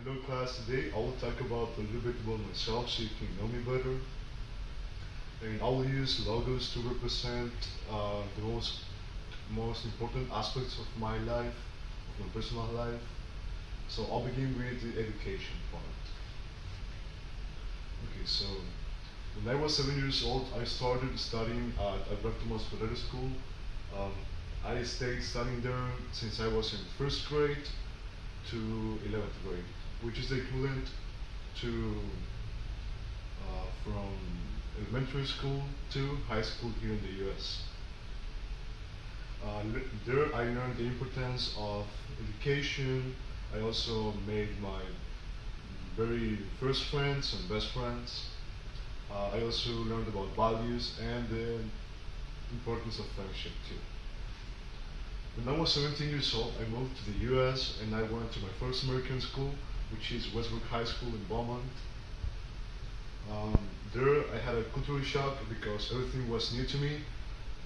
Hello class, today I will talk about a little bit about myself so you can know me better. And I will use logos to represent the most important aspects of my life, of my personal life. So I'll begin with the education part. Okay, so when I was 7 years old, I started studying at Alberto Masferrer School. Um, I stayed studying there since I was in first grade to 11th grade, which is the equivalent to from elementary school to high school here in the US. There I learned the importance of education. I also made my very first friends and best friends. I also learned about values and the importance of friendship too. When I was 17 years old, I moved to the US and I went to my first American school, which is Westbrook High School in Beaumont. There I had a cultural shock because everything was new to me,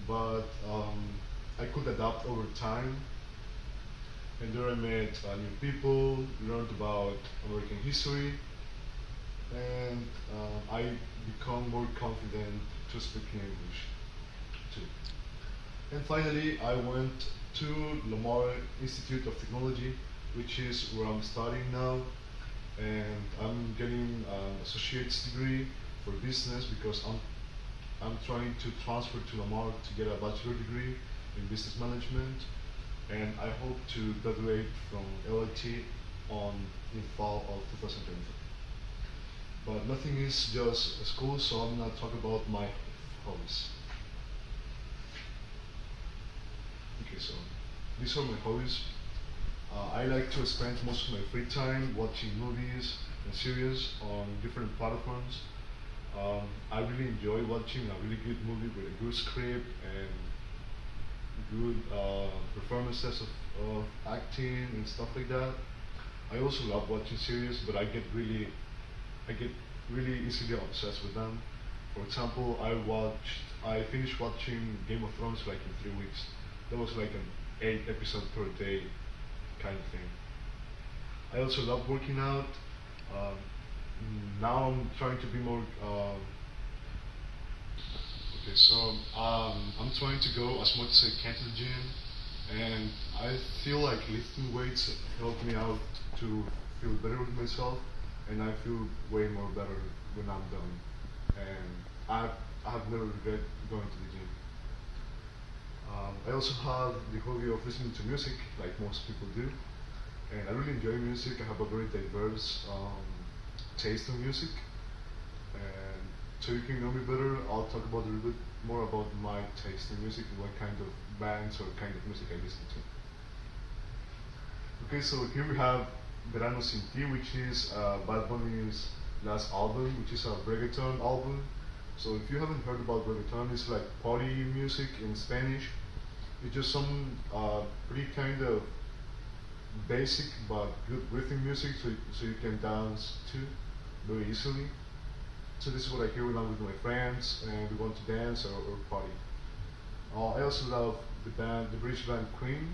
but I could adapt over time. And there I met new people, learned about American history, and I become more confident to speak English too. And finally, I went to Lamar Institute of Technology, which is where I'm studying now, and I'm getting an associate's degree for business because I'm trying to transfer to Lamar to get a bachelor degree in business management, and I hope to graduate from LIT in fall of 2023. But nothing is just a school, so I'm gonna talk about my hobbies. Okay, so these are my hobbies. I like to spend most of my free time watching movies and series on different platforms. I really enjoy watching a really good movie with a good script and good performances of acting and stuff like that. I also love watching series, but I get really easily obsessed with them. For example, I finished watching Game of Thrones like in 3 weeks. That was like an 8 episode per day kind of thing. I also love working out. Um, Now I'm trying to be more. Okay, so I'm trying to go as much as I can to the gym, and I feel like lifting weights help me out to feel better with myself, and I feel way more better when I'm done. And I have never regret going to the gym. I also have the hobby of listening to music, like most people do, and I really enjoy music. I have a very diverse taste in music, and so you can know me better, I'll talk about a little bit more about my taste in music and what kind of bands or kind of music I listen to. Okay, so here we have Verano Sin Ti, which is Bad Bunny's last album, which is a reggaeton album. So if you haven't heard about reggaeton, it's like party music in Spanish. It's just some pretty kind of basic but good rhythm music, so you can dance to very easily. So this is what I hear when I'm with my friends and we want to dance or party. I also love the British band Queen,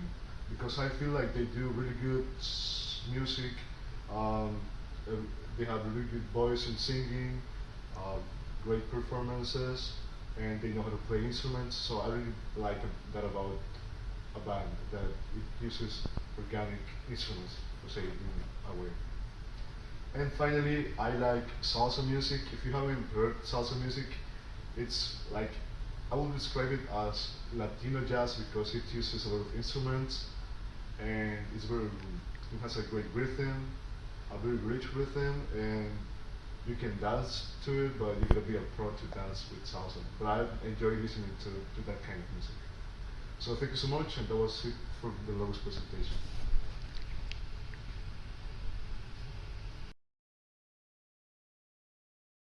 because I feel like they do really good music. Um, they have really good voice and singing, uh, great performances, and they know how to play instruments. So I really like that about a band, that it uses organic instruments, to say it in a way. And finally, I like salsa music. If you haven't heard salsa music, it's like, I would describe it as Latino jazz because it uses a lot of instruments and it has a great rhythm, a very rich rhythm, and you can dance to it, but you gotta be a pro to dance with salsa. But I enjoy listening to that kind of music. So thank you so much, and that was it for the lowest presentation.